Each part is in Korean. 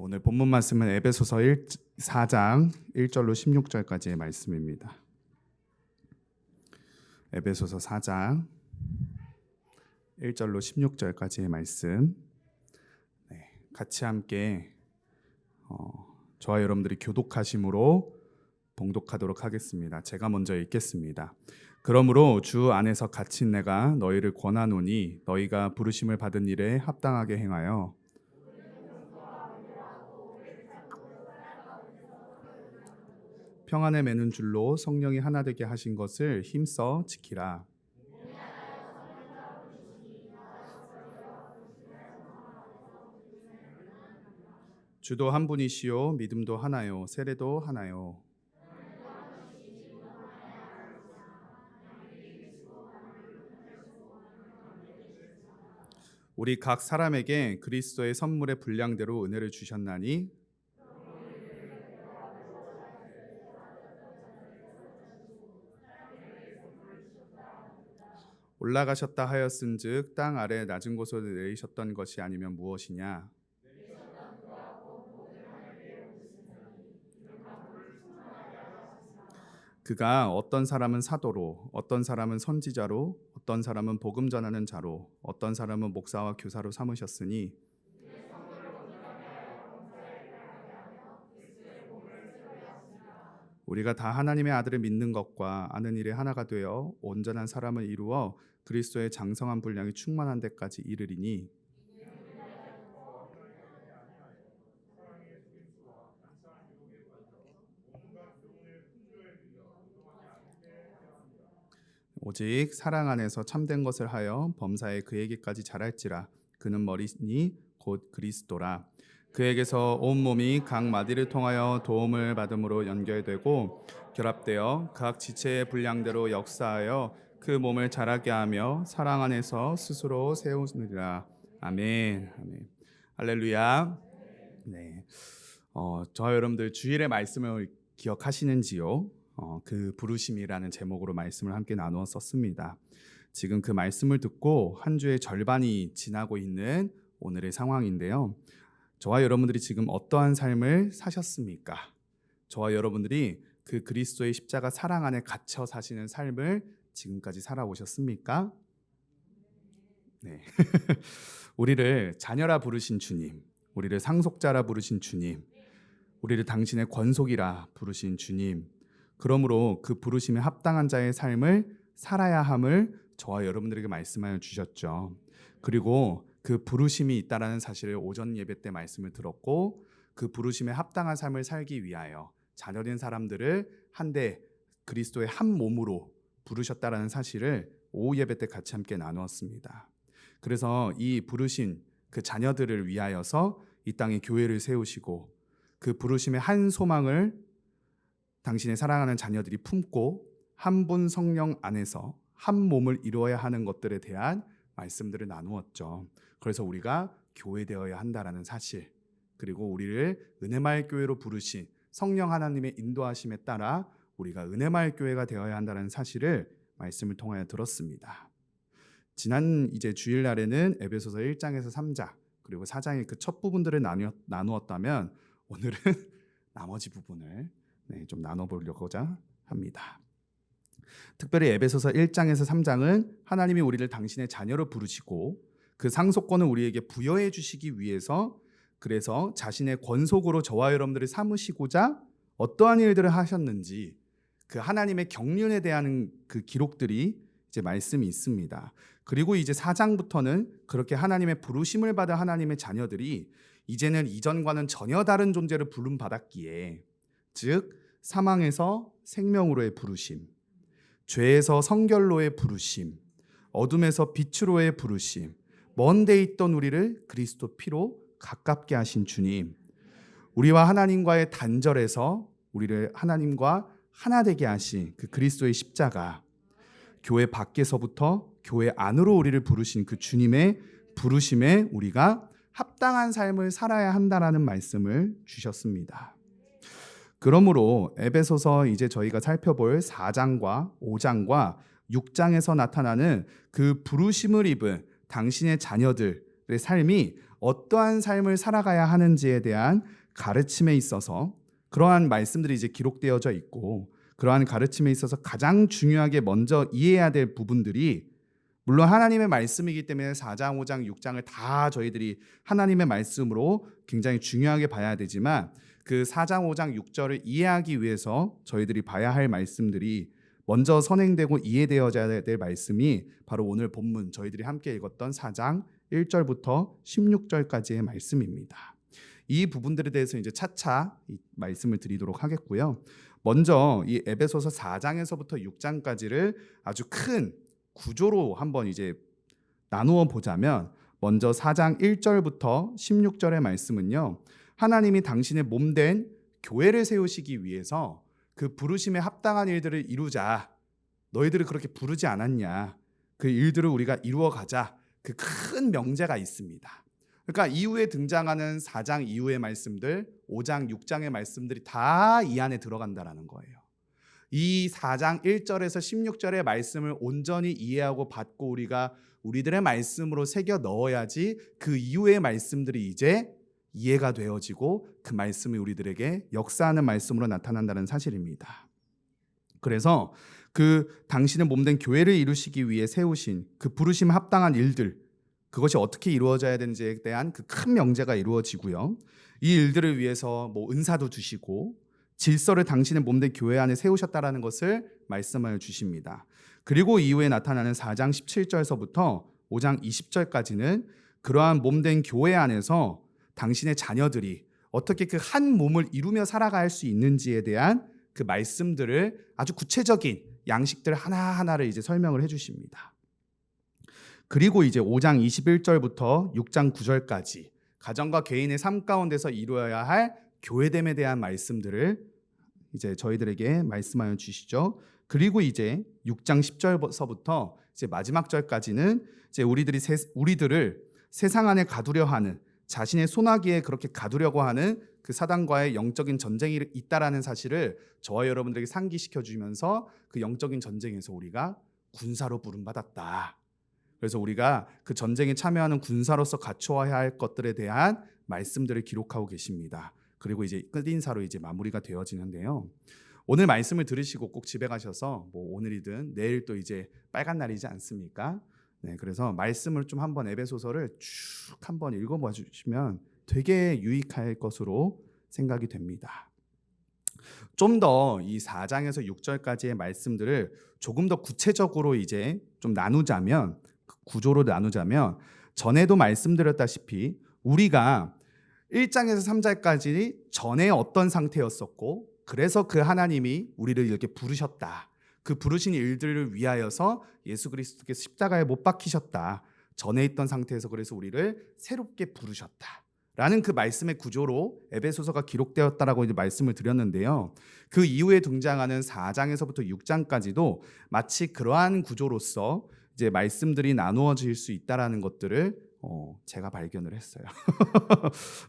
오늘 본문 말씀은 에베소서 4장 1절로 16절까지의 말씀입니다. 에베소서 4장 1절로 16절까지의 말씀, 같이 함께 저와 여러분들이 교독하심으로 봉독하도록 하겠습니다. 제가 먼저 읽겠습니다. 그러므로 주 안에서 갇힌 내가 너희를 권하노니 너희가 부르심을 받은 일에 합당하게 행하여 평안에 매는 줄로 성령이 하나 되게 하신 것을 힘써 지키라. 주도 한 분이시요 믿음도 하나요 세례도 하나요. 우리 각 사람에게 그리스도의 선물의 분량대로 은혜를 주셨나니 올라가셨다 하였은즉 땅 아래 낮은 곳으로 내리셨던 것이 아니면 무엇이냐. 그가 어떤 사람은 사도로, 어떤 사람은 선지자로, 어떤 사람은 복음 전하는 자로, 어떤 사람은 목사와 교사로 삼으셨으니 우리가 다 하나님의 아들을 믿는 것과 아는 일에 하나가 되어 온전한 사람을 이루어 그리스도의 장성한 분량이 충만한 데까지 이르리니 오직 사랑 안에서 참된 것을 하여 범사에 그에게까지 자랄지라. 그는 머리니 곧 그리스도라. 그에게서 온 몸이 각 마디를 통하여 도움을 받음으로 연결되고 결합되어 각 지체의 분량대로 역사하여 그 몸을 자라게 하며 사랑 안에서 스스로 세우느니라. 아멘. 아멘. 할렐루야. 네. 저와 여러분들 주일의 말씀을 기억하시는지요? 그 부르심이라는 제목으로 말씀을 함께 나누어 썼습니다. 지금 그 말씀을 듣고 한 주의 절반이 지나고 있는 오늘의 상황인데요. 저와 여러분들이 지금 어떠한 삶을 사셨습니까? 저와 여러분들이 그 그리스도의 십자가 사랑 안에 갇혀 사시는 삶을 지금까지 살아오셨습니까? 네. 우리를 자녀라 부르신 주님, 우리를 상속자라 부르신 주님, 우리를 당신의 권속이라 부르신 주님, 그러므로 그 부르심에 합당한 자의 삶을 살아야 함을 저와 여러분들에게 말씀하여 주셨죠. 그리고 그 부르심이 있다라는 사실을 오전 예배 때 말씀을 들었고 그 부르심에 합당한 삶을 살기 위하여 자녀된 사람들을 한데 그리스도의 한 몸으로 부르셨다라는 사실을 오후 예배 때 같이 함께 나누었습니다. 그래서 이 부르신 그 자녀들을 위하여서 이 땅에 교회를 세우시고 그 부르심의 한 소망을 당신의 사랑하는 자녀들이 품고 한 분 성령 안에서 한 몸을 이루어야 하는 것들에 대한 말씀들을 나누었죠. 그래서 우리가 교회되어야 한다라는 사실, 그리고 우리를 은혜마을 교회로 부르신 성령 하나님의 인도하심에 따라 우리가 은혜마을 교회가 되어야 한다는 사실을 말씀을 통하여 들었습니다. 지난 이제 주일날에는 에베소서 1장에서 3장 그리고 4장의 그 첫 부분들을 나누었다면 오늘은 나머지 부분을 좀 나눠보려고자 합니다. 특별히 에베소서 1장에서 3장은 하나님이 우리를 당신의 자녀로 부르시고 그 상속권을 우리에게 부여해 주시기 위해서 그래서 자신의 권속으로 저와 여러분들을 삼으시고자 어떠한 일들을 하셨는지 그 하나님의 경륜에 대한 그 기록들이 이제 말씀이 있습니다. 그리고 이제 4장부터는 그렇게 하나님의 부르심을 받은 하나님의 자녀들이 이제는 이전과는 전혀 다른 존재를 부름받았기에 즉 사망에서 생명으로의 부르심, 죄에서 성결로의 부르심, 어둠에서 빛으로의 부르심, 먼 데 있던 우리를 그리스도 피로 가깝게 하신 주님, 우리와 하나님과의 단절에서 우리를 하나님과 하나 되게 하신 그 그리스도의 십자가, 교회 밖에서부터 교회 안으로 우리를 부르신 그 주님의 부르심에 우리가 합당한 삶을 살아야 한다라는 말씀을 주셨습니다. 그러므로 에베소서 이제 저희가 살펴볼 4장과 5장과 6장에서 나타나는 그 부르심을 입은 당신의 자녀들의 삶이 어떠한 삶을 살아가야 하는지에 대한 가르침에 있어서 그러한 말씀들이 이제 기록되어져 있고, 그러한 가르침에 있어서 가장 중요하게 먼저 이해해야 될 부분들이, 물론 하나님의 말씀이기 때문에 4장, 5장, 6장을 다 저희들이 하나님의 말씀으로 굉장히 중요하게 봐야 되지만, 그 4장, 5장, 6절을 이해하기 위해서 저희들이 봐야 할 말씀들이 먼저 선행되고 이해되어져야 될 말씀이 바로 오늘 본문 저희들이 함께 읽었던 4장 1절부터 16절까지의 말씀입니다. 이 부분들에 대해서 이제 차차 말씀을 드리도록 하겠고요. 먼저 이 에베소서 4장에서부터 6장까지를 아주 큰 구조로 한번 이제 나누어 보자면, 먼저 4장 1절부터 16절의 말씀은요, 하나님이 당신의 몸된 교회를 세우시기 위해서 그 부르심에 합당한 일들을 이루자, 너희들을 그렇게 부르지 않았냐, 그 일들을 우리가 이루어 가자, 그 큰 명제가 있습니다. 그러니까 이후에 등장하는 4장 이후의 말씀들, 5장, 6장의 말씀들이 다 이 안에 들어간다라는 거예요. 이 4장 1절에서 16절의 말씀을 온전히 이해하고 받고 우리가 우리들의 말씀으로 새겨 넣어야지 그 이후의 말씀들이 이제 이해가 되어지고 그 말씀이 우리들에게 역사하는 말씀으로 나타난다는 사실입니다. 그래서 그 당신의 몸된 교회를 이루시기 위해 세우신 그 부르심 합당한 일들, 그것이 어떻게 이루어져야 되는지에 대한 그 큰 명제가 이루어지고요. 이 일들을 위해서 은사도 주시고 질서를 당신의 몸된 교회 안에 세우셨다라는 것을 말씀하여 주십니다. 그리고 이후에 나타나는 4장 17절서부터 5장 20절까지는 그러한 몸된 교회 안에서 당신의 자녀들이 어떻게 그 한 몸을 이루며 살아갈 수 있는지에 대한 그 말씀들을 아주 구체적인 양식들 하나하나를 이제 설명을 해주십니다. 그리고 이제 5장 21절부터 6장 9절까지 가정과 개인의 삶 가운데서 이루어야 할 교회됨에 대한 말씀들을 이제 저희들에게 말씀하여 주시죠. 그리고 이제 6장 10절서부터 이제 마지막 절까지는 이제 우리들을 세상 안에 가두려 하는, 자신의 손아귀에 그렇게 가두려고 하는 그 사단과의 영적인 전쟁이 있다라는 사실을 저와 여러분들에게 상기시켜 주면서 그 영적인 전쟁에서 우리가 군사로 부름받았다. 그래서 우리가 그 전쟁에 참여하는 군사로서 갖추어야 할 것들에 대한 말씀들을 기록하고 계십니다. 그리고 이제 끝인사로 이제 마무리가 되어지는데요. 오늘 말씀을 들으시고 꼭 집에 가셔서 오늘이든 내일 또 이제 빨간 날이지 않습니까? 네, 그래서 말씀을 좀 한번 에베소서를 쭉 한번 읽어봐 주시면 되게 유익할 것으로 생각이 됩니다. 좀 더 이 4장에서 6절까지의 말씀들을 조금 더 구체적으로 이제 좀 나누자면, 구조로 나누자면, 전에도 말씀드렸다시피 우리가 1장에서 3장까지 전에 어떤 상태였었고, 그래서 그 하나님이 우리를 이렇게 부르셨다, 그 부르신 일들을 위하여서 예수 그리스도께서 십자가에 못 박히셨다, 전에 있던 상태에서 그래서 우리를 새롭게 부르셨다 라는 그 말씀의 구조로 에베소서가 기록되었다라고 이제 말씀을 드렸는데요. 그 이후에 등장하는 4장에서부터 6장까지도 마치 그러한 구조로서 이제 말씀들이 나누어질 수 있다라는 것들을 제가 발견을 했어요.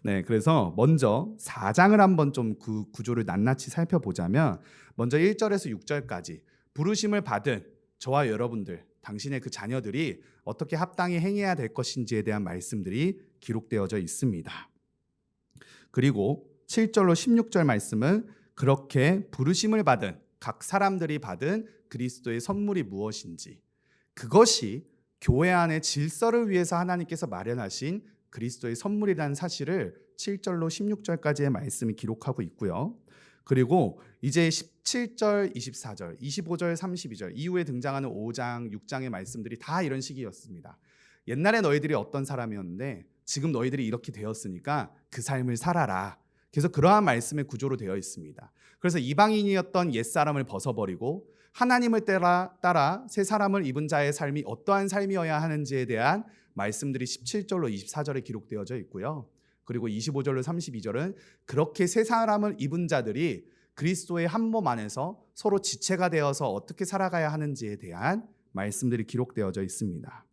네, 그래서 먼저 4장을 한번 좀 그 구조를 낱낱이 살펴보자면, 먼저 1절에서 6절까지 부르심을 받은 저와 여러분들, 당신의 그 자녀들이 어떻게 합당히 행해야 될 것인지에 대한 말씀들이 기록되어져 있습니다. 그리고 7절로 16절 말씀은 그렇게 부르심을 받은 각 사람들이 받은 그리스도의 선물이 무엇인지, 그것이 교회 안의 질서를 위해서 하나님께서 마련하신 그리스도의 선물이라는 사실을 7절로 16절까지의 말씀이 기록하고 있고요. 그리고 이제 17절, 24절, 25절, 32절 이후에 등장하는 5장, 6장의 말씀들이 다 이런 식이었습니다. 옛날에 너희들이 어떤 사람이었는데 지금 너희들이 이렇게 되었으니까 그 삶을 살아라. 그래서 그러한 말씀의 구조로 되어 있습니다. 그래서 이방인이었던 옛사람을 벗어버리고 하나님을 따라 새 사람을 입은 자의 삶이 어떠한 삶이어야 하는지에 대한 말씀들이 17절로 24절에 기록되어져 있고요. 그리고 25절로 32절은 그렇게 새 사람을 입은 자들이 그리스도의 한 몸 안에서 서로 지체가 되어서 어떻게 살아가야 하는지에 대한 말씀들이 기록되어져 있습니다.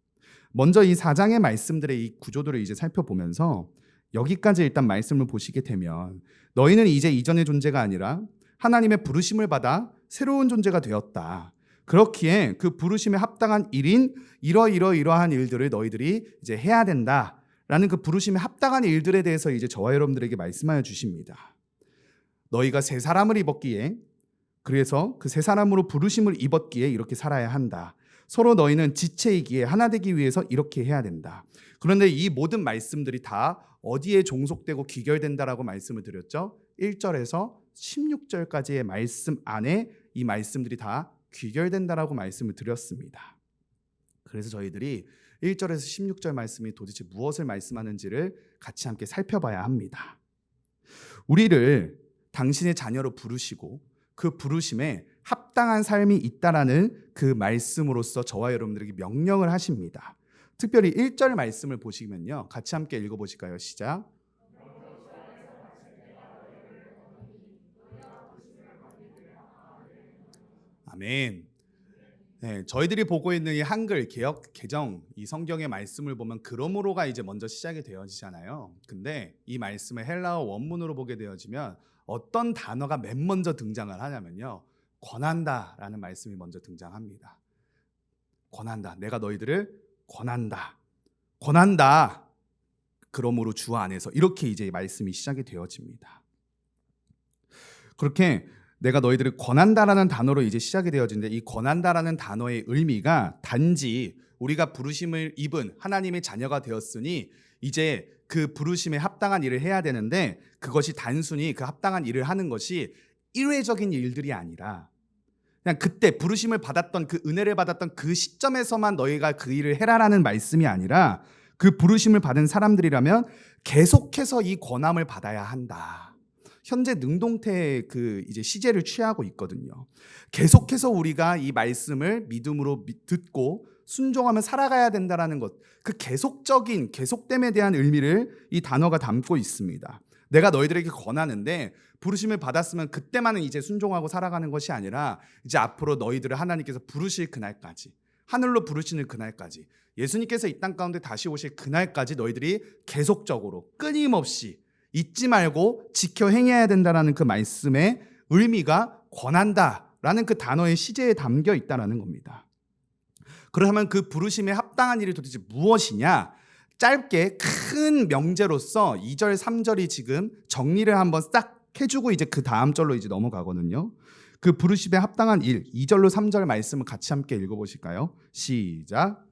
먼저 이 4장의 말씀들의 이 구조들을 이제 살펴보면서 여기까지 일단 말씀을 보시게 되면, 너희는 이제 이전의 존재가 아니라 하나님의 부르심을 받아 새로운 존재가 되었다. 그렇기에 그 부르심에 합당한 일인 이러한 일들을 너희들이 이제 해야 된다 라는 그 부르심에 합당한 일들에 대해서 이제 저와 여러분들에게 말씀하여 주십니다. 너희가 새 사람을 입었기에, 그래서 그 새 사람으로 부르심을 입었기에 이렇게 살아야 한다. 서로 너희는 지체이기에 하나 되기 위해서 이렇게 해야 된다. 그런데 이 모든 말씀들이 다 어디에 종속되고 귀결된다라고 말씀을 드렸죠? 1절에서 16절까지의 말씀 안에 이 말씀들이 다 귀결된다라고 말씀을 드렸습니다. 그래서 저희들이 1절에서 16절 말씀이 도대체 무엇을 말씀하는지를 같이 함께 살펴봐야 합니다. 우리를 당신의 자녀로 부르시고 그 부르심에 합당한 삶이 있다라는 그 말씀으로서 저와 여러분들에게 명령을 하십니다. 특별히 1절 말씀을 보시면요, 같이 함께 읽어보실까요? 시작. 아멘. 네, 저희들이 보고 있는 이 한글 개역 개정 이 성경의 말씀을 보면 그러므로가 이제 먼저 시작이 되어지잖아요. 근데 이 말씀을 헬라어 원문으로 보게 되어지면 어떤 단어가 맨 먼저 등장을 하냐면요, 권한다라는 말씀이 먼저 등장합니다. 권한다. 내가 너희들을 권한다. 권한다. 그러므로 주 안에서, 이렇게 이제 말씀이 시작이 되어집니다. 그렇게 내가 너희들을 권한다라는 단어로 이제 시작이 되어지는데, 이 권한다라는 단어의 의미가 단지 우리가 부르심을 입은 하나님의 자녀가 되었으니 이제 그 부르심에 합당한 일을 해야 되는데, 그것이 단순히 그 합당한 일을 하는 것이 일회적인 일들이 아니라 그냥 그때 부르심을 받았던 그 은혜를 받았던 그 시점에서만 너희가 그 일을 해라라는 말씀이 아니라, 그 부르심을 받은 사람들이라면 계속해서 이 권함을 받아야 한다. 현재 능동태의 그 이제 시제를 취하고 있거든요. 계속해서 우리가 이 말씀을 믿음으로 듣고 순종하며 살아가야 된다라는 것, 그 계속적인 계속됨에 대한 의미를 이 단어가 담고 있습니다. 내가 너희들에게 권하는데 부르심을 받았으면 그때만은 이제 순종하고 살아가는 것이 아니라, 이제 앞으로 너희들을 하나님께서 부르실 그날까지, 하늘로 부르시는 그날까지, 예수님께서 이 땅 가운데 다시 오실 그날까지 너희들이 계속적으로 끊임없이 잊지 말고 지켜 행해야 된다라는 그 말씀의 의미가 권한다라는 그 단어의 시제에 담겨 있다라는 겁니다. 그러면 그 부르심에 합당한 일이 도대체 무엇이냐? 짧게 큰 명제로서 2절, 3절이 지금 정리를 한번 싹 해주고 이제 그 다음 절로 이제 넘어가거든요. 그 부르심에 합당한 일, 2절로 3절 말씀을 같이 함께 읽어보실까요? 시작.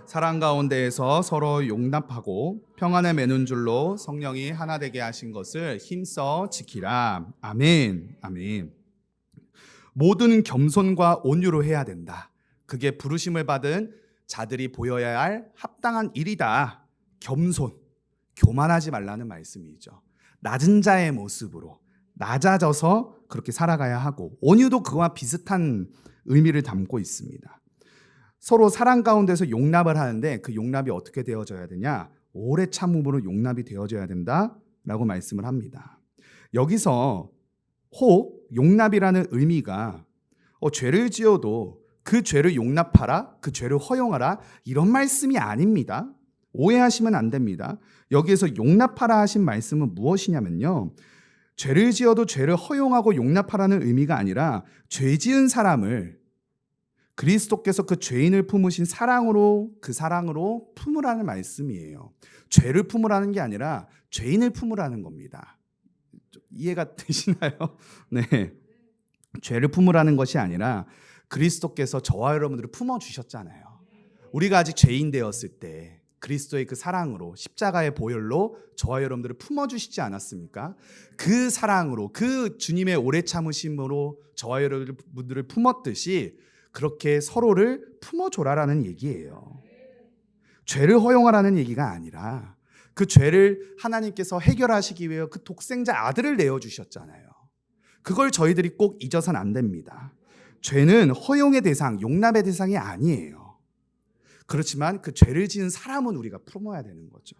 사랑 가운데에서 서로 용납하고 평안에 매는 줄로 성령이 하나 되게 하신 것을 힘써 지키라. 아멘. 아멘. 모든 겸손과 온유로 해야 된다. 그게 부르심을 받은 자들이 보여야 할 합당한 일이다. 겸손, 교만하지 말라는 말씀이죠. 낮은 자의 모습으로 낮아져서 그렇게 살아가야 하고, 온유도 그와 비슷한 의미를 담고 있습니다. 서로 사랑 가운데서 용납을 하는데, 그 용납이 어떻게 되어져야 되냐? 오래 참음으로 용납이 되어져야 된다라고 말씀을 합니다. 여기서 혹 용납이라는 의미가 죄를 지어도 그 죄를 용납하라, 그 죄를 허용하라, 이런 말씀이 아닙니다. 오해하시면 안 됩니다. 여기에서 용납하라 하신 말씀은 무엇이냐면요, 죄를 지어도 죄를 허용하고 용납하라는 의미가 아니라, 죄 지은 사람을 그리스도께서 그 죄인을 품으신 사랑으로, 그 사랑으로 품으라는 말씀이에요. 죄를 품으라는 게 아니라 죄인을 품으라는 겁니다. 이해가 되시나요? 네. 죄를 품으라는 것이 아니라 그리스도께서 저와 여러분들을 품어주셨잖아요. 우리가 아직 죄인 되었을 때 그리스도의 그 사랑으로, 십자가의 보혈로 저와 여러분들을 품어주시지 않았습니까? 그 사랑으로, 그 주님의 오래 참으심으로 저와 여러분들을 품었듯이 그렇게 서로를 품어줘라라는 얘기예요. 죄를 허용하라는 얘기가 아니라, 그 죄를 하나님께서 해결하시기 위해 그 독생자 아들을 내어주셨잖아요. 그걸 저희들이 꼭 잊어서는 안 됩니다. 죄는 허용의 대상, 용납의 대상이 아니에요. 그렇지만 그 죄를 지은 사람은 우리가 품어야 되는 거죠.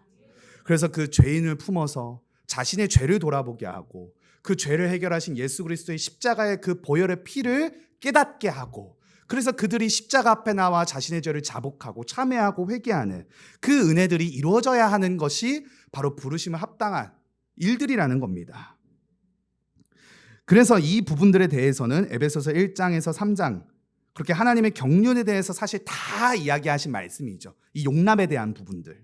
그래서 그 죄인을 품어서 자신의 죄를 돌아보게 하고, 그 죄를 해결하신 예수 그리스도의 십자가의 그 보혈의 피를 깨닫게 하고, 그래서 그들이 십자가 앞에 나와 자신의 죄를 자복하고 참회하고 회개하는 그 은혜들이 이루어져야 하는 것이 바로 부르심에 합당한 일들이라는 겁니다. 그래서 이 부분들에 대해서는 에베소서 1장에서 3장 그렇게 하나님의 경륜에 대해서 사실 다 이야기하신 말씀이죠. 이 용납에 대한 부분들.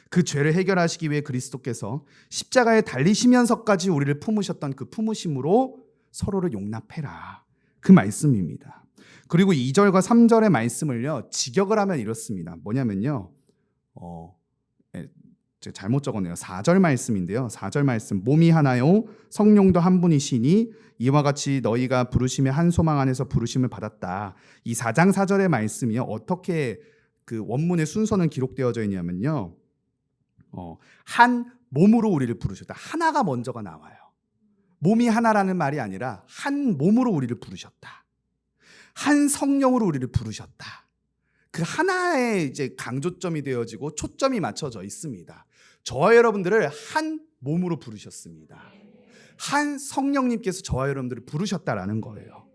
그 죄를 해결하시기 위해 그리스도께서 십자가에 달리시면서까지 우리를 품으셨던 그 품으심으로 서로를 용납해라. 그 말씀입니다. 그리고 2절과 3절의 말씀을요, 직역을 하면 이렇습니다. 뭐냐면요, 제가 잘못 적었네요. 4절 말씀인데요. 4절 말씀, 몸이 하나요 성령도 한 분이시니 이와 같이 너희가 부르심의 한 소망 안에서 부르심을 받았다. 이 4장 4절의 말씀이요, 어떻게 그 원문의 순서는 기록되어져 있냐면요, 한 몸으로 우리를 부르셨다. 하나가 먼저가 나와요. 몸이 하나라는 말이 아니라 한 몸으로 우리를 부르셨다. 한 성령으로 우리를 부르셨다. 그 하나에 이제 강조점이 되어지고 초점이 맞춰져 있습니다. 저와 여러분들을 한 몸으로 부르셨습니다. 한 성령님께서 저와 여러분들을 부르셨다라는 거예요.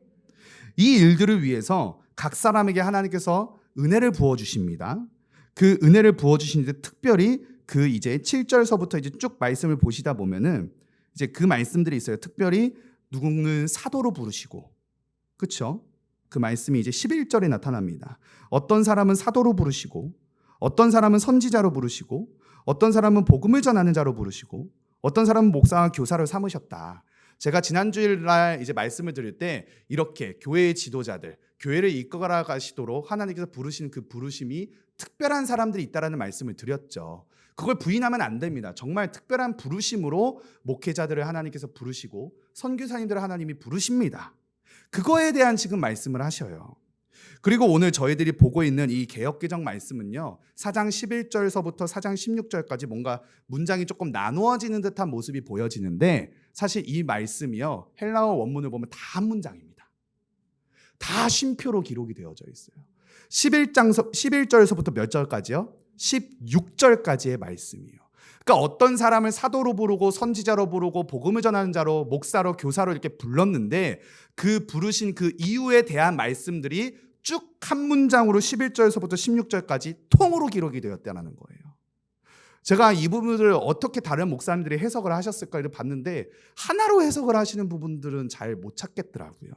이 일들을 위해서 각 사람에게 하나님께서 은혜를 부어주십니다. 그 은혜를 부어주시는데 특별히 그 이제 7절서부터 이제 쭉 말씀을 보시다 보면은 이제 그 말씀들이 있어요. 특별히 누구는 사도로 부르시고, 그렇죠? 그 말씀이 이제 11절에 나타납니다. 어떤 사람은 사도로 부르시고, 어떤 사람은 선지자로 부르시고, 어떤 사람은 복음을 전하는 자로 부르시고, 어떤 사람은 목사와 교사를 삼으셨다. 제가 지난주일날 이제 말씀을 드릴 때 이렇게 교회의 지도자들, 교회를 이끌어 가시도록 하나님께서 부르시는 그 부르심이 특별한 사람들이 있다라는 말씀을 드렸죠. 그걸 부인하면 안 됩니다. 정말 특별한 부르심으로 목회자들을 하나님께서 부르시고 선교사님들을 하나님이 부르십니다. 그거에 대한 지금 말씀을 하셔요. 그리고 오늘 저희들이 보고 있는 이 개역개정 말씀은요, 4장 11절서부터 4장 16절까지 뭔가 문장이 조금 나누어지는 듯한 모습이 보여지는데, 사실 이 말씀이요, 헬라어 원문을 보면 다 한 문장입니다. 다 쉼표로 기록이 되어져 있어요. 11절서부터 몇 절까지요? 16절까지의 말씀이에요. 그러니까 어떤 사람을 사도로 부르고 선지자로 부르고 복음을 전하는 자로, 목사로, 교사로 이렇게 불렀는데, 그 부르신 그 이유에 대한 말씀들이 쭉 한 문장으로 11절에서부터 16절까지 통으로 기록이 되었다는 거예요. 제가 이 부분을 어떻게 다른 목사님들이 해석을 하셨을까를 봤는데 하나로 해석을 하시는 부분들은 잘 못 찾겠더라고요.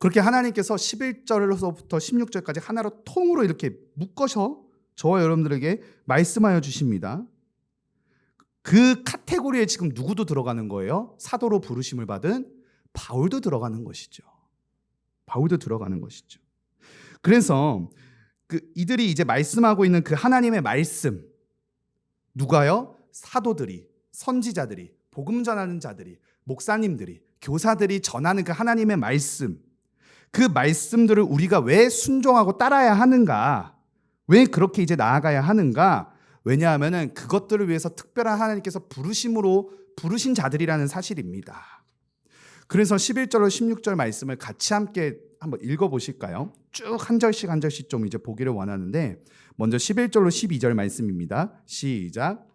그렇게 하나님께서 11절에서부터 16절까지 하나로 통으로 이렇게 묶어서 저와 여러분들에게 말씀하여 주십니다. 그 카테고리에 지금 누구도 들어가는 거예요? 사도로 부르심을 받은 바울도 들어가는 것이죠. 바울도 들어가는 것이죠. 그래서 이들이 이제 말씀하고 있는 그 하나님의 말씀, 누가요? 사도들이, 선지자들이, 복음 전하는 자들이, 목사님들이, 교사들이 전하는 그 하나님의 말씀, 그 말씀들을 우리가 왜 순종하고 따라야 하는가? 왜 그렇게 이제 나아가야 하는가? 왜냐하면은 그것들을 위해서 특별한 하나님께서 부르심으로 부르신 자들이라는 사실입니다. 그래서 11절로 16절 말씀을 같이 함께 한번 읽어보실까요? 쭉 한 절씩 좀 이제 보기를 원하는데, 먼저 11절로 12절 말씀입니다. 시작.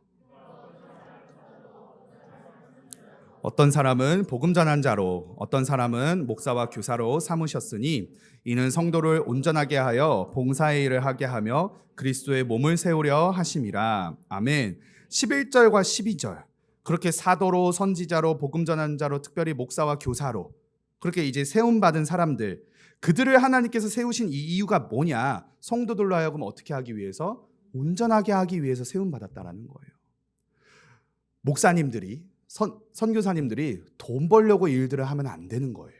어떤 사람은 복음 전한 자로, 어떤 사람은 목사와 교사로 삼으셨으니 이는 성도를 온전하게 하여 봉사의 일을 하게 하며 그리스도의 몸을 세우려 하심이라. 아멘. 11절과 12절, 그렇게 사도로, 선지자로, 복음 전하는 자로, 특별히 목사와 교사로 그렇게 이제 세움받은 사람들, 그들을 하나님께서 세우신 이 이유가 뭐냐? 성도들로 하여금 어떻게 하기 위해서? 온전하게 하기 위해서 세움받았다라는 거예요. 목사님들이, 선교사님들이 돈 벌려고 일들을 하면 안 되는 거예요.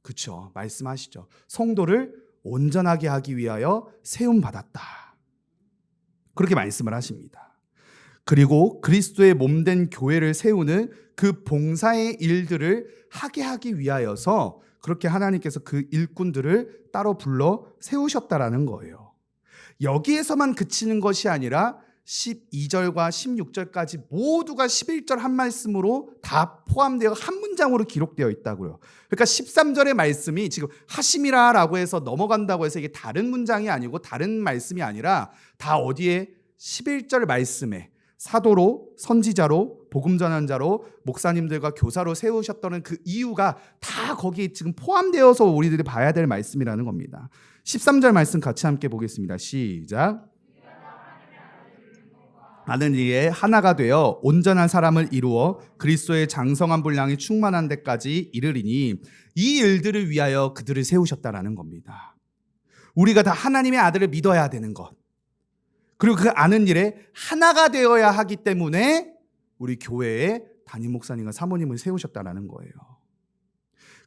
그렇죠? 말씀하시죠. 성도를 온전하게 하기 위하여 세움받았다. 그렇게 말씀을 하십니다. 그리고 그리스도의 몸된 교회를 세우는 그 봉사의 일들을 하게 하기 위하여서 그렇게 하나님께서 그 일꾼들을 따로 불러 세우셨다라는 거예요. 여기에서만 그치는 것이 아니라 12절과 16절까지 모두가 11절 한 말씀으로 다 포함되어 한 문장으로 기록되어 있다고요. 그러니까 13절의 말씀이 지금 하심이라라고 해서 넘어간다고 해서 이게 다른 문장이 아니고 다른 말씀이 아니라 다 어디에? 11절 말씀에 사도로, 선지자로, 복음 전한 자로, 목사님들과 교사로 세우셨다는 그 이유가 다 거기에 지금 포함되어서 우리들이 봐야 될 말씀이라는 겁니다. 13절 말씀 같이 함께 보겠습니다. 시작. 하는 일에 하나가 되어 온전한 사람을 이루어 그리스도의 장성한 분량이 충만한 데까지 이르리니 이 일들을 위하여 그들을 세우셨다라는 겁니다. 우리가 다 하나님의 아들을 믿어야 되는 것, 그리고 그 아는 일에 하나가 되어야 하기 때문에 우리 교회에 담임 목사님과 사모님을 세우셨다라는 거예요.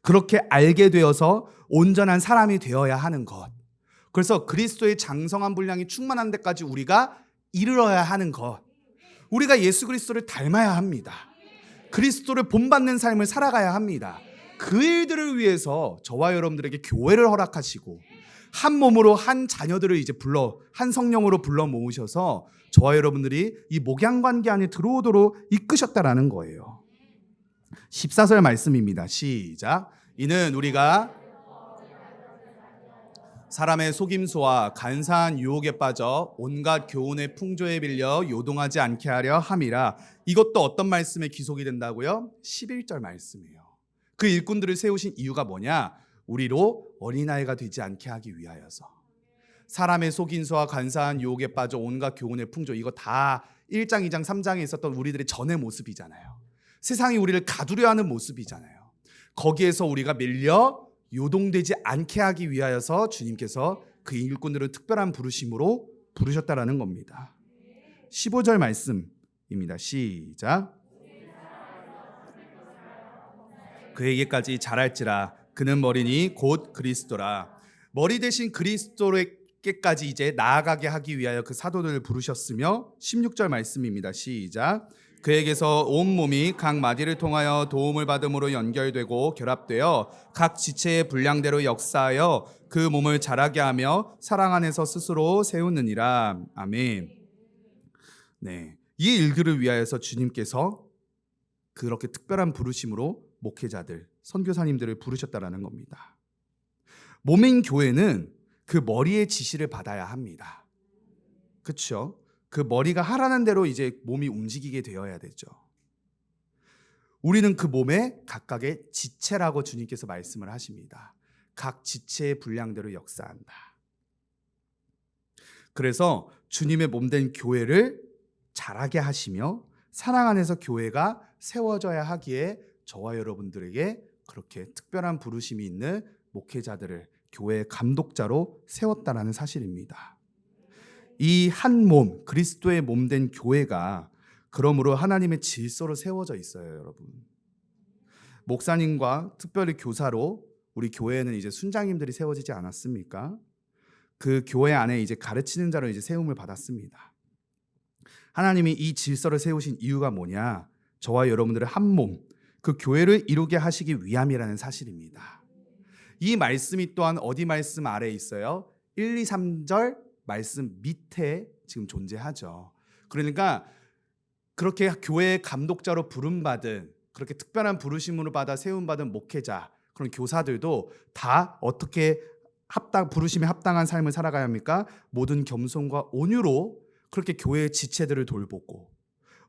그렇게 알게 되어서 온전한 사람이 되어야 하는 것, 그래서 그리스도의 장성한 분량이 충만한 데까지 우리가 이르러야 하는 것, 우리가 예수 그리스도를 닮아야 합니다. 그리스도를 본받는 삶을 살아가야 합니다. 그 일들을 위해서 저와 여러분들에게 교회를 허락하시고 한 몸으로 한 자녀들을 이제 한 성령으로 불러 모으셔서 저와 여러분들이 이 목양관계 안에 들어오도록 이끄셨다라는 거예요. 14절 말씀입니다. 시작. 이는 우리가 사람의 속임수와 간사한 유혹에 빠져 온갖 교훈의 풍조에 빌려 요동하지 않게 하려 함이라. 이것도 어떤 말씀에 기속이 된다고요? 11절 말씀이에요. 그 일꾼들을 세우신 이유가 뭐냐? 우리로 어린아이가 되지 않게 하기 위하여서. 사람의 속임수와 간사한 유혹에 빠져 온갖 교훈의 풍조, 이거 다 1장, 2장, 3장에 있었던 우리들의 전의 모습이잖아요. 세상이 우리를 가두려 하는 모습이잖아요. 거기에서 우리가 밀려 요동되지 않게 하기 위하여서 주님께서 그 일꾼들을 특별한 부르심으로 부르셨다라는 겁니다. 15절 말씀입니다. 시작. 그에게까지 자랄지라. 그는 머리니 곧 그리스도라. 머리 대신 그리스도에게까지 이제 나아가게 하기 위하여 그 사도들을 부르셨으며 16절 말씀입니다. 시작. 그에게서 온 몸이 각 마디를 통하여 도움을 받음으로 연결되고 결합되어 각 지체의 분량대로 역사하여 그 몸을 자라게 하며 사랑 안에서 스스로 세우느니라. 아멘. 네, 이 일들을 위하여서 주님께서 그렇게 특별한 부르심으로 목회자들, 선교사님들을 부르셨다라는 겁니다. 몸인 교회는 그 머리의 지시를 받아야 합니다. 그렇죠? 그 머리가 하라는 대로 이제 몸이 움직이게 되어야 되죠. 우리는 그 몸의 각각의 지체라고 주님께서 말씀을 하십니다. 각 지체의 분량대로 역사한다. 그래서 주님의 몸된 교회를 자라게 하시며 사랑 안에서 교회가 세워져야 하기에 저와 여러분들에게 그렇게 특별한 부르심이 있는 목회자들을 교회의 감독자로 세웠다라는 사실입니다. 이 한 몸, 그리스도의 몸된 교회가 그러므로 하나님의 질서로 세워져 있어요, 여러분. 목사님과 특별히 교사로 우리 교회에는 이제 순장님들이 세워지지 않았습니까? 그 교회 안에 이제 가르치는 자로 이제 세움을 받았습니다. 하나님이 이 질서를 세우신 이유가 뭐냐? 저와 여러분들의 한 몸, 그 교회를 이루게 하시기 위함이라는 사실입니다. 이 말씀이 또한 어디 말씀 아래에 있어요? 1, 2, 3절 말씀 밑에 지금 존재하죠. 그러니까 그렇게 교회의 감독자로 부름받은, 그렇게 특별한 부르심으로 받아 세움받은 목회자, 그런 교사들도 다 어떻게 부르심에 합당한 삶을 살아가야 합니까? 모든 겸손과 온유로 그렇게 교회의 지체들을 돌보고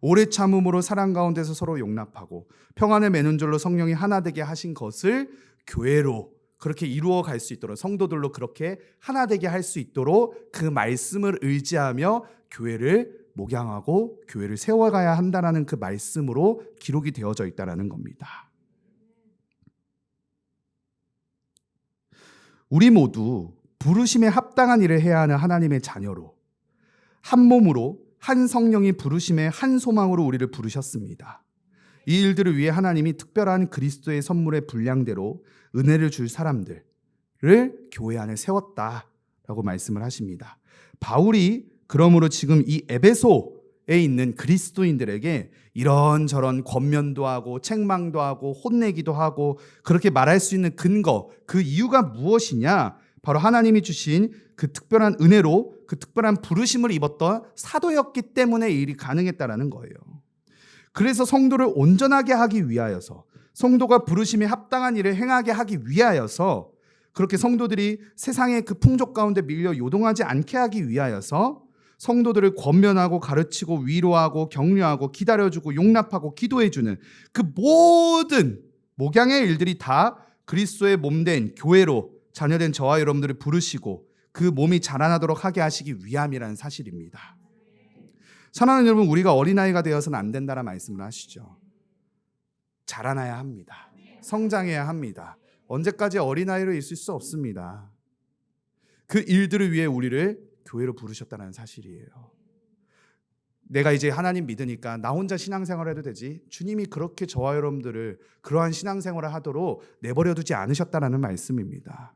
오래 참음으로 사랑 가운데서 서로 용납하고 평안을 맺는 줄로 성령이 하나 되게 하신 것을 교회로 그렇게 이루어 갈 수 있도록, 성도들로 그렇게 하나 되게 할 수 있도록 그 말씀을 의지하며 교회를 목양하고 교회를 세워가야 한다는 그 말씀으로 기록이 되어져 있다는 겁니다. 우리 모두 부르심에 합당한 일을 해야 하는 하나님의 자녀로 한 몸으로 한 성령이 부르심의 한 소망으로 우리를 부르셨습니다. 이 일들을 위해 하나님이 특별한 그리스도의 선물의 분량대로 은혜를 줄 사람들을 교회 안에 세웠다라고 말씀을 하십니다. 바울이 그러므로 지금 이 에베소에 있는 그리스도인들에게 이런저런 권면도 하고 책망도 하고 혼내기도 하고 그렇게 말할 수 있는 근거, 그 이유가 무엇이냐? 바로 하나님이 주신 그 특별한 은혜로 그 특별한 부르심을 입었던 사도였기 때문에 이 일이 가능했다라는 거예요. 그래서 성도를 온전하게 하기 위하여서, 성도가 부르심에 합당한 일을 행하게 하기 위하여서, 그렇게 성도들이 세상의 그 풍족 가운데 밀려 요동하지 않게 하기 위하여서 성도들을 권면하고 가르치고 위로하고 격려하고 기다려주고 용납하고 기도해주는 그 모든 목양의 일들이 다 그리스도의 몸된 교회로 자녀된 저와 여러분들을 부르시고 그 몸이 자라나도록 하게 하시기 위함이라는 사실입니다. 사랑하는 여러분, 우리가 어린아이가 되어서는 안 된다는 말씀을 하시죠. 자라나야 합니다. 성장해야 합니다. 언제까지 어린아이로 있을 수 없습니다. 그 일들을 위해 우리를 교회로 부르셨다는 사실이에요. 내가 이제 하나님 믿으니까 나 혼자 신앙생활을 해도 되지, 주님이 그렇게 저와 여러분들을 그러한 신앙생활을 하도록 내버려 두지 않으셨다는 말씀입니다.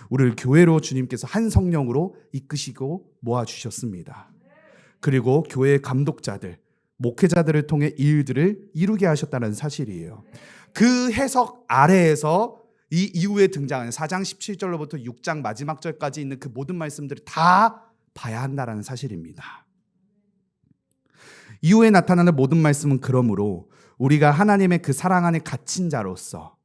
우리를 교회로 주님께서 한 성령으로 이끄시고 모아주셨습니다. 그리고 교회의 감독자들, 목회자들을 통해 이 일들을 이루게 하셨다는 사실이에요. 그 해석 아래에서 이 이후에 등장하는 4장 17절로부터 6장 마지막 절까지 있는 그 모든 말씀들을 다 봐야 한다는 사실입니다. 이후에 나타나는 모든 말씀은 그러므로 우리가 하나님의 그 사랑 안에 갇힌 자로서,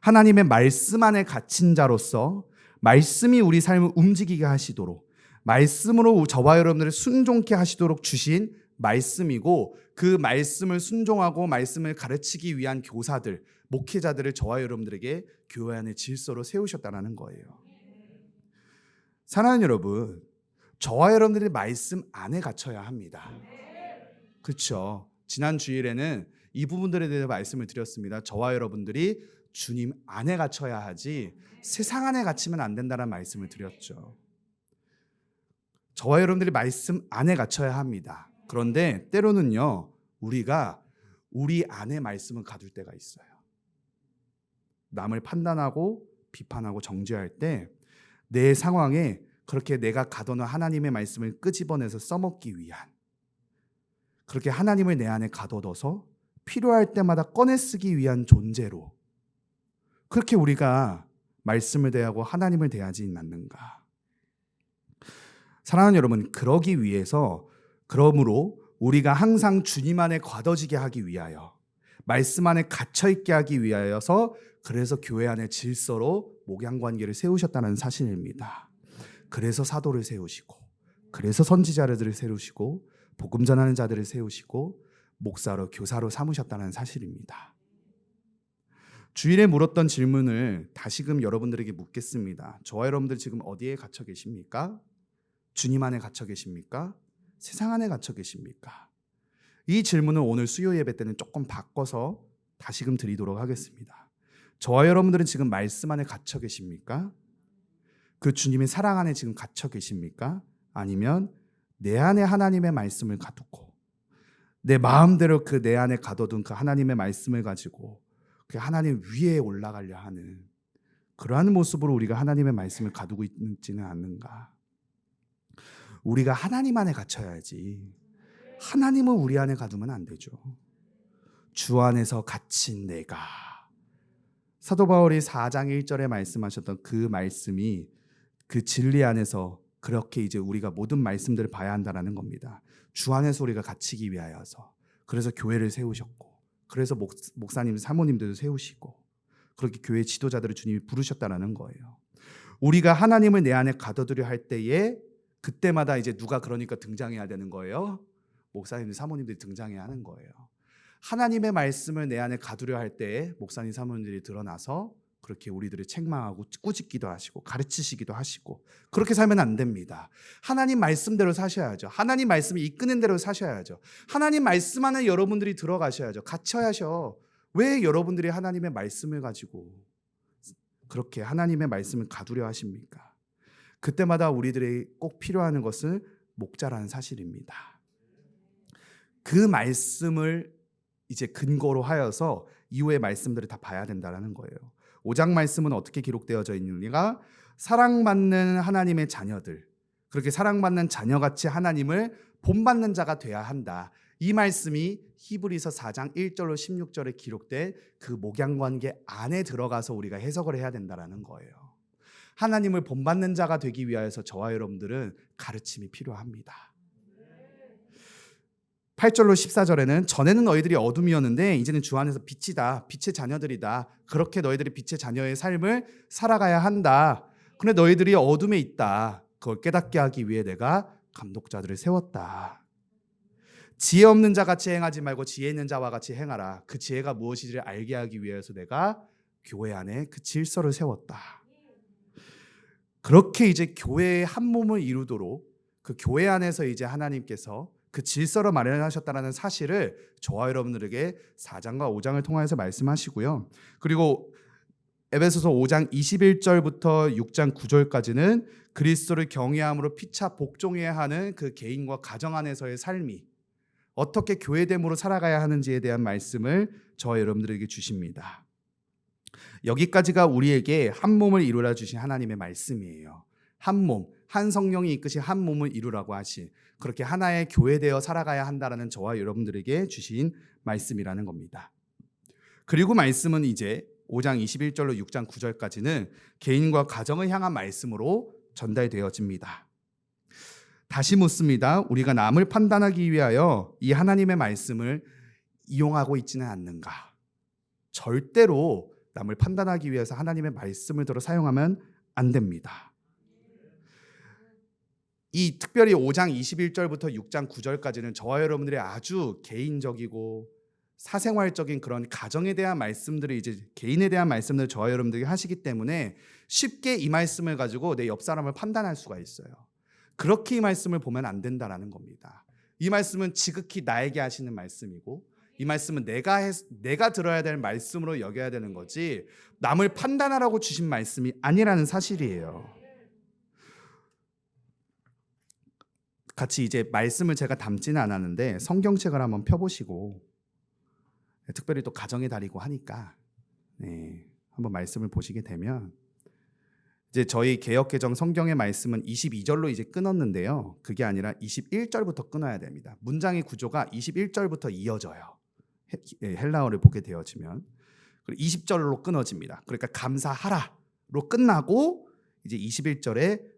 하나님의 말씀 안에 갇힌 자로서 말씀이 우리 삶을 움직이게 하시도록, 말씀으로 저와 여러분들을 순종케 하시도록 주신 말씀이고, 그 말씀을 순종하고 말씀을 가르치기 위한 교사들, 목회자들을 저와 여러분들에게 교회 안의 질서로 세우셨다는 거예요. 사랑하는 여러분, 저와 여러분들이 말씀 안에 갇혀야 합니다. 그렇죠? 지난 주일에는 이 부분들에 대해서 말씀을 드렸습니다. 저와 여러분들이 주님 안에 갇혀야 하지 세상 안에 갇히면 안 된다는 말씀을 드렸죠. 저와 여러분들이 말씀 안에 갇혀야 합니다. 그런데 때로는요, 우리가 우리 안에 말씀을 가둘 때가 있어요. 남을 판단하고 비판하고 정죄할 때 내 상황에 그렇게 내가 가둬놓은 하나님의 말씀을 끄집어내서 써먹기 위한, 그렇게 하나님을 내 안에 가둬둬서 필요할 때마다 꺼내 쓰기 위한 존재로 그렇게 우리가 말씀을 대하고 하나님을 대하지 않는가. 사랑하는 여러분, 그러기 위해서, 그러므로 우리가 항상 주님 안에 가둬지게 하기 위하여, 말씀 안에 갇혀있게 하기 위하여서, 그래서 교회 안의 질서로 목양관계를 세우셨다는 사실입니다. 그래서 사도를 세우시고, 그래서 선지자들을 세우시고, 복음 전하는 자들을 세우시고, 목사로 교사로 삼으셨다는 사실입니다. 주일에 물었던 질문을 다시금 여러분들에게 묻겠습니다. 저와 여러분들 지금 어디에 갇혀 계십니까? 주님 안에 갇혀 계십니까? 세상 안에 갇혀 계십니까? 이 질문을 오늘 수요 예배 때는 조금 바꿔서 다시금 드리도록 하겠습니다. 저와 여러분들은 지금 말씀 안에 갇혀 계십니까? 그 주님의 사랑 안에 지금 갇혀 계십니까? 아니면 내 안에 하나님의 말씀을 가두고 내 마음대로 그 내 안에 가둬둔 그 하나님의 말씀을 가지고 그 하나님 위에 올라가려 하는 그러한 모습으로 우리가 하나님의 말씀을 가두고 있지는 않는가? 우리가 하나님 안에 갇혀야지 하나님을 우리 안에 가두면 안 되죠. 주 안에서 갇힌 내가, 사도 바울이 4장 1절에 말씀하셨던 그 말씀이 그 진리 안에서 그렇게 이제 우리가 모든 말씀들을 봐야 한다는 겁니다. 주 안에서 우리가 갇히기 위하여서, 그래서 교회를 세우셨고, 그래서 목사님, 사모님들도 세우시고, 그렇게 교회 지도자들을 주님이 부르셨다는 거예요. 우리가 하나님을 내 안에 가둬두려 할 때에 그때마다 이제 누가 그러니까 등장해야 되는 거예요? 목사님들, 사모님들이 등장해야 하는 거예요. 하나님의 말씀을 내 안에 가두려 할 때에 목사님, 사모님들이 드러나서 그렇게 우리들을 책망하고 꾸짖기도 하시고 가르치시기도 하시고, 그렇게 살면 안 됩니다. 하나님 말씀대로 사셔야죠. 하나님 말씀이 이끄는 대로 사셔야죠. 하나님 말씀 안에 여러분들이 들어가셔야죠. 갇혀야죠. 왜 여러분들이 하나님의 말씀을 가지고 그렇게 하나님의 말씀을 가두려 하십니까? 그때마다 우리들이 꼭 필요한 것은 목자라는 사실입니다. 그 말씀을 이제 근거로 하여서 이후의 말씀들을 다 봐야 된다는 거예요. 5장 말씀은 어떻게 기록되어져 있느냐? 사랑받는 하나님의 자녀들, 그렇게 사랑받는 자녀같이 하나님을 본받는 자가 돼야 한다. 이 말씀이 히브리서 4장 1절로 16절에 기록된 그 목양관계 안에 들어가서 우리가 해석을 해야 된다는 거예요. 하나님을 본받는 자가 되기 위하여서 저와 여러분들은 가르침이 필요합니다. 8절로 14절에는 전에는 너희들이 어둠이었는데 이제는 주 안에서 빛이다. 빛의 자녀들이다. 그렇게 너희들이 빛의 자녀의 삶을 살아가야 한다. 근데 너희들이 어둠에 있다. 그걸 깨닫게 하기 위해 내가 감독자들을 세웠다. 지혜 없는 자 같이 행하지 말고 지혜 있는 자와 같이 행하라. 그 지혜가 무엇인지를 알게 하기 위해서 내가 교회 안에 그 질서를 세웠다. 그렇게 이제 교회의 한 몸을 이루도록 그 교회 안에서 이제 하나님께서 그 질서를 마련하셨다는 사실을 저와 여러분들에게 4장과 5장을 통해서 말씀하시고요. 그리고 에베소서 5장 21절부터 6장 9절까지는 그리스도를 경외함으로 피차 복종해야 하는 그 개인과 가정 안에서의 삶이 어떻게 교회됨으로 살아가야 하는지에 대한 말씀을 저와 여러분들에게 주십니다. 여기까지가 우리에게 한 몸을 이루라 주신 하나님의 말씀이에요. 한 몸, 한 성령이 이끄신 한 몸을 이루라고 하신, 그렇게 하나의 교회되어 살아가야 한다라는 저와 여러분들에게 주신 말씀이라는 겁니다. 그리고 말씀은 이제 5장 21절로 6장 9절까지는 개인과 가정을 향한 말씀으로 전달되어집니다. 다시 묻습니다. 우리가 남을 판단하기 위하여 이 하나님의 말씀을 이용하고 있지는 않는가? 절대로 남을 판단하기 위해서 하나님의 말씀을 들어 사용하면 안 됩니다. 이 특별히 5장 21절부터 6장 9절까지는 저와 여러분들의 아주 개인적이고 사생활적인 그런 가정에 대한 말씀들을, 이제 개인에 대한 말씀들을 저와 여러분들에게 하시기 때문에 쉽게 이 말씀을 가지고 내 옆 사람을 판단할 수가 있어요. 그렇게 이 말씀을 보면 안 된다라는 겁니다. 이 말씀은 지극히 나에게 하시는 말씀이고, 이 말씀은 내가 들어야 될 말씀으로 여겨야 되는 거지 남을 판단하라고 주신 말씀이 아니라는 사실이에요. 같이 이제 말씀을 제가 담지는 않았는데 성경책을 한번 펴보시고, 특별히 또 가정의 달이고 하니까 한번 말씀을 보시게 되면, 이제 저희 개역개정 성경의 말씀은 22절로 이제 끊었는데요. 그게 아니라 21절부터 끊어야 됩니다. 문장의 구조가 21절부터 이어져요. 헬라어를 보게 되어지면. 그리고 20절로 끊어집니다. 그러니까 감사하라로 끝나고 이제 21절에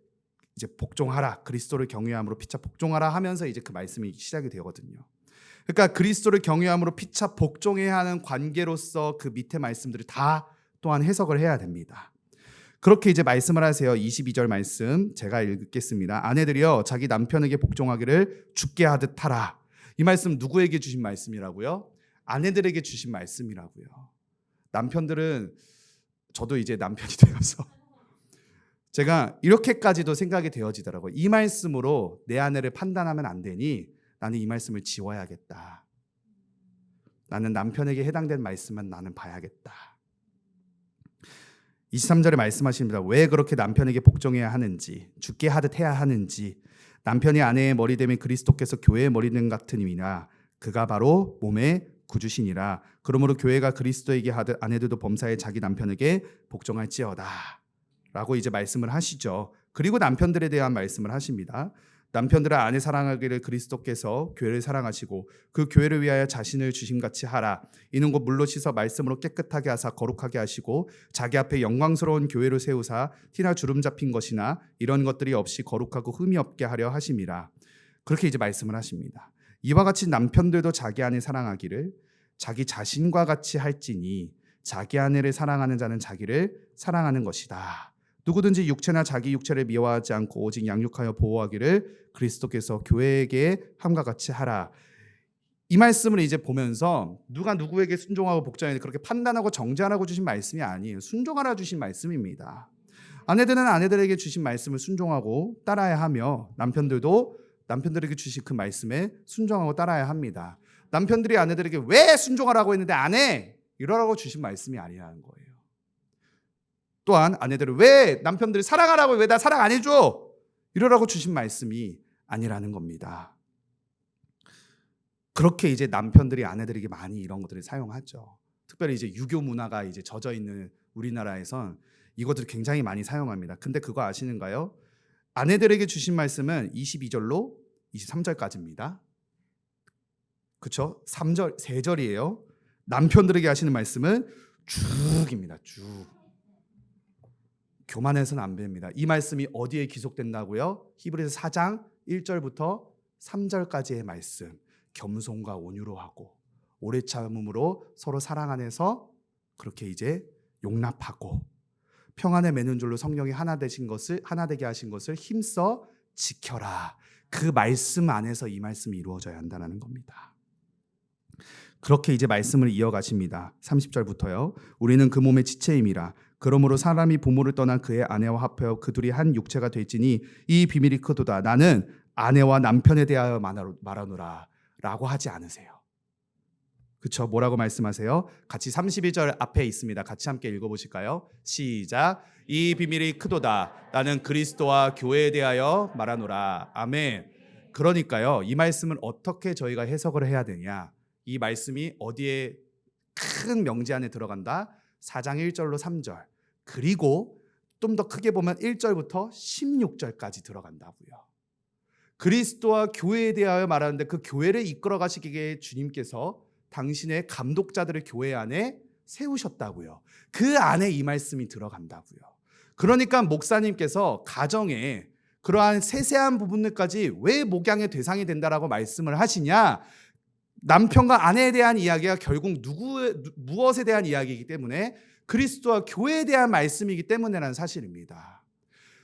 이제 복종하라, 그리스도를 경외함으로 피차 복종하라 하면서 이제 그 말씀이 시작이 되거든요. 그러니까 그리스도를 경외함으로 피차 복종해야 하는 관계로서 그 밑에 말씀들을 다 또한 해석을 해야 됩니다. 그렇게 이제 말씀을 하세요. 22절 말씀 제가 읽겠습니다. 아내들이여 자기 남편에게 복종하기를 주께 하듯 하라. 이 말씀 누구에게 주신 말씀이라고요? 아내들에게 주신 말씀이라고요. 남편들은, 저도 이제 남편이 되어서 제가 이렇게까지도 생각이 되어지더라고요. 이 말씀으로 내 아내를 판단하면 안 되니 나는 이 말씀을 지워야겠다. 나는 남편에게 해당된 말씀만 나는 봐야겠다. 23절에 말씀하십니다. 왜 그렇게 남편에게 복종해야 하는지, 주께 하듯 해야 하는지. 남편이 아내의 머리됨이 그리스도께서 교회의 머리됨 같으니라. 그가 바로 몸의 구주시니라. 그러므로 교회가 그리스도에게 하듯 아내들도 범사에 자기 남편에게 복종할지어다 라고 이제 말씀을 하시죠. 그리고 남편들에 대한 말씀을 하십니다. 남편들은 아내 사랑하기를 그리스도께서 교회를 사랑하시고 그 교회를 위하여 자신을 주심같이 하라. 이는 곧 물로 씻어 말씀으로 깨끗하게 하사 거룩하게 하시고 자기 앞에 영광스러운 교회를 세우사 티나 주름 잡힌 것이나 이런 것들이 없이 거룩하고 흠이 없게 하려 하심이라. 그렇게 이제 말씀을 하십니다. 이와 같이 남편들도 자기 아내 사랑하기를 자기 자신과 같이 할지니 자기 아내를 사랑하는 자는 자기를 사랑하는 것이다. 누구든지 육체나 자기 육체를 미워하지 않고 오직 양육하여 보호하기를 그리스도께서 교회에게 함과 같이 하라. 이 말씀을 이제 보면서 누가 누구에게 순종하고 복종하는지 그렇게 판단하고 정죄하라고 주신 말씀이 아니에요. 순종하라 주신 말씀입니다. 아내들은 아내들에게 주신 말씀을 순종하고 따라야 하며 남편들도 남편들에게 주신 그 말씀에 순종하고 따라야 합니다. 남편들이 아내들에게 왜 순종하라고 했는데 안 해? 이러라고 주신 말씀이 아니라는 거예요. 또한 아내들을 왜 남편들이 사랑하라고 왜 나 사랑 안 해줘? 이러라고 주신 말씀이 아니라는 겁니다. 그렇게 이제 남편들이 아내들에게 많이 이런 것들을 사용하죠. 특별히 이제 유교 문화가 이제 젖어 있는 우리나라에선 이것들을 굉장히 많이 사용합니다. 근데 그거 아시는가요? 아내들에게 주신 말씀은 22절로 23절까지입니다. 그렇죠? 3절, 3절이에요. 남편들에게 하시는 말씀은 쭉입니다. 쭉. 교만해서는 안 됩니다. 이 말씀이 어디에 기속된다고요? 히브리서 4장 1절부터 3절까지의 말씀. 겸손과 온유로 하고 오래 참음으로 서로 사랑 안에서 그렇게 이제 용납하고 평안에 매는 줄로 성령이 하나 되게 하신 것을 힘써 지켜라. 그 말씀 안에서 이 말씀이 이루어져야 한다는 겁니다. 그렇게 이제 말씀을 이어가십니다. 30절부터요. 우리는 그 몸의 지체임이라. 그러므로 사람이 부모를 떠나 그의 아내와 합하여 그 둘이 한 육체가 될지니 이 비밀이 크도다. 나는 아내와 남편에 대하여 말하노라 라고 하지 않으세요. 그렇죠? 뭐라고 말씀하세요? 같이 32절 앞에 있습니다. 같이 함께 읽어보실까요? 시작. 이 비밀이 크도다. 나는 그리스도와 교회에 대하여 말하노라. 아멘. 그러니까요, 이 말씀은 어떻게 저희가 해석을 해야 되냐? 이 말씀이 어디에 큰 명제 안에 들어간다? 4장 1절로 3절. 그리고 좀 더 크게 보면 1절부터 16절까지 들어간다고요. 그리스도와 교회에 대하여 말하는데 그 교회를 이끌어 가시기에 주님께서 당신의 감독자들을 교회 안에 세우셨다고요. 그 안에 이 말씀이 들어간다고요. 그러니까 목사님께서 가정에 그러한 세세한 부분들까지 왜 목양의 대상이 된다라고 말씀을 하시냐? 남편과 아내에 대한 이야기가 결국 무엇에 대한 이야기이기 때문에 그리스도와 교회에 대한 말씀이기 때문에라는 사실입니다.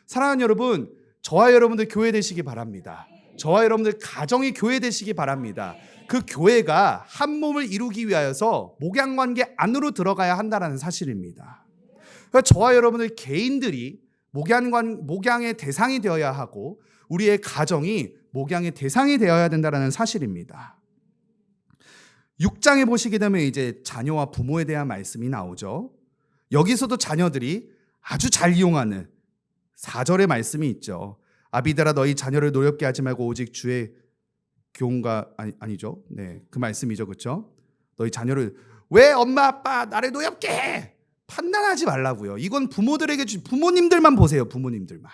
사랑하는 여러분, 저와 여러분들 교회 되시기 바랍니다. 저와 여러분들 가정이 교회 되시기 바랍니다. 그 교회가 한 몸을 이루기 위하여서 목양관계 안으로 들어가야 한다는 사실입니다. 그러니까 저와 여러분들 개인들이 목양의 대상이 되어야 하고 우리의 가정이 목양의 대상이 되어야 된다는 사실입니다. 6장에 보시게 되면 이제 자녀와 부모에 대한 말씀이 나오죠. 여기서도 자녀들이 아주 잘 이용하는 4절의 말씀이 있죠. 아비들아 너희 자녀를 노엽게 하지 말고 오직 주의 교훈과 아니죠. 네, 그 말씀이죠. 그렇죠? 너희 자녀를 왜 엄마 아빠 나를 노엽게 해? 판단하지 말라고요. 이건 부모들에게 부모님들만 보세요. 부모님들만.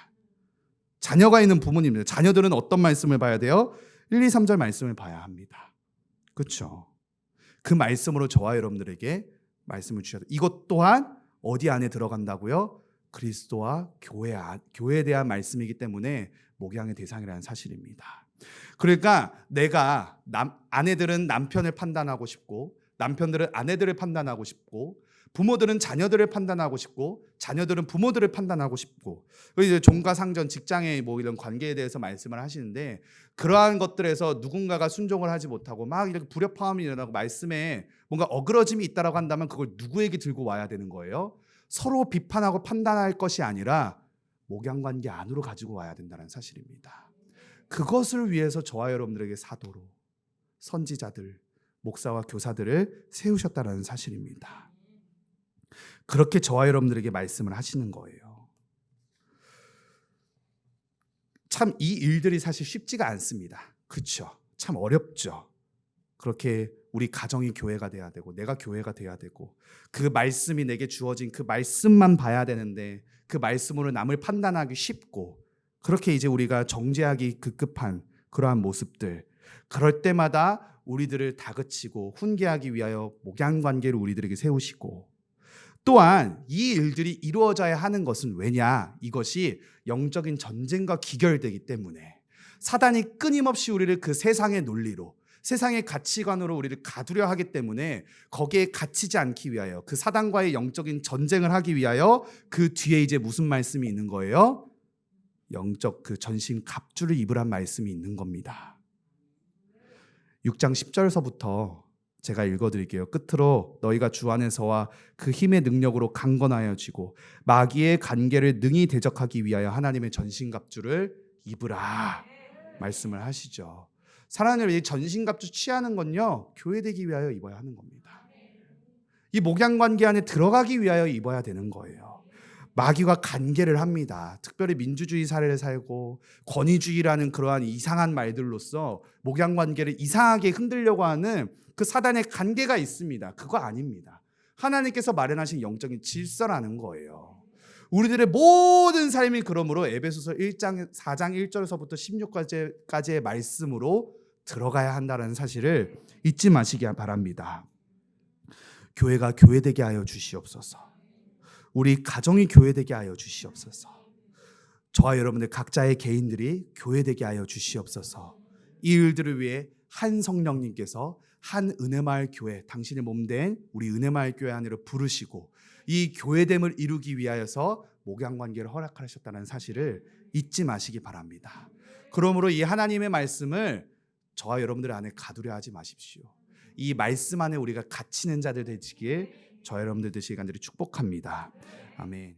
자녀가 있는 부모님들. 자녀들은 어떤 말씀을 봐야 돼요? 1, 2, 3절 말씀을 봐야 합니다. 그렇죠? 그 말씀으로 저와 여러분들에게 말씀을 주셔야 돼요. 이것 또한 어디 안에 들어간다고요? 그리스도와 교회에 대한 말씀이기 때문에 목양의 대상이라는 사실입니다. 그러니까 내가 아내들은 남편을 판단하고 싶고 남편들은 아내들을 판단하고 싶고 부모들은 자녀들을 판단하고 싶고 자녀들은 부모들을 판단하고 싶고 이제 종과 상전 직장의 뭐 이런 관계에 대해서 말씀을 하시는데 그러한 것들에서 누군가가 순종을 하지 못하고 막 이렇게 불협화음이 일어나고 말씀에 뭔가 어그러짐이 있다라고 한다면 그걸 누구에게 들고 와야 되는 거예요? 서로 비판하고 판단할 것이 아니라 목양관계 안으로 가지고 와야 된다는 사실입니다. 그것을 위해서 저와 여러분들에게 사도로 선지자들, 목사와 교사들을 세우셨다는 사실입니다. 그렇게 저와 여러분들에게 말씀을 하시는 거예요. 참 이 일들이 사실 쉽지가 않습니다. 그렇죠? 참 어렵죠. 그렇게 우리 가정이 교회가 돼야 되고 내가 교회가 돼야 되고 그 말씀이 내게 주어진 그 말씀만 봐야 되는데 그 말씀으로 남을 판단하기 쉽고 그렇게 이제 우리가 정죄하기 급급한 그러한 모습들 그럴 때마다 우리들을 다그치고 훈계하기 위하여 목양관계를 우리들에게 세우시고 또한 이 일들이 이루어져야 하는 것은 왜냐? 이것이 영적인 전쟁과 기결되기 때문에 사단이 끊임없이 우리를 그 세상의 논리로 세상의 가치관으로 우리를 가두려 하기 때문에 거기에 갇히지 않기 위하여 그 사단과의 영적인 전쟁을 하기 위하여 그 뒤에 이제 무슨 말씀이 있는 거예요? 영적 그 전신 갑주를 입으란 말씀이 있는 겁니다. 6장 10절서부터 제가 읽어드릴게요. 끝으로 너희가 주 안에서와 그 힘의 능력으로 강건하여지고 마귀의 관계를 능히 대적하기 위하여 하나님의 전신갑주를 입으라 말씀을 하시죠. 사랑하는 여러분, 이 전신갑주 취하는 건요 교회 되기 위하여 입어야 하는 겁니다. 이 목양관계 안에 들어가기 위하여 입어야 되는 거예요. 마귀와 관계를 합니다. 특별히 민주주의 사회를 살고 권위주의라는 그러한 이상한 말들로서 목양관계를 이상하게 흔들려고 하는 그 사단의 관계가 있습니다. 그거 아닙니다. 하나님께서 마련하신 영적인 질서라는 거예요. 우리들의 모든 삶이 그러므로 에베소서 4장 1절서부터 16절까지의 말씀으로 들어가야 한다는 사실을 잊지 마시기 바랍니다. 교회가 교회되게 하여 주시옵소서. 우리 가정이 교회되게 하여 주시옵소서. 저와 여러분들 각자의 개인들이 교회되게 하여 주시옵소서. 이 일들을 위해 한 성령님께서 한 은혜마을 교회, 당신의 몸된 우리 은혜마을 교회 안으로 부르시고 이 교회됨을 이루기 위하여서 목양관계를 허락하셨다는 사실을 잊지 마시기 바랍니다. 그러므로 이 하나님의 말씀을 저와 여러분들 안에 가두려 하지 마십시오. 이 말씀 안에 우리가 갇히는 자들 되시길 저와 여러분들 되시기 간절히 축복합니다. 아멘.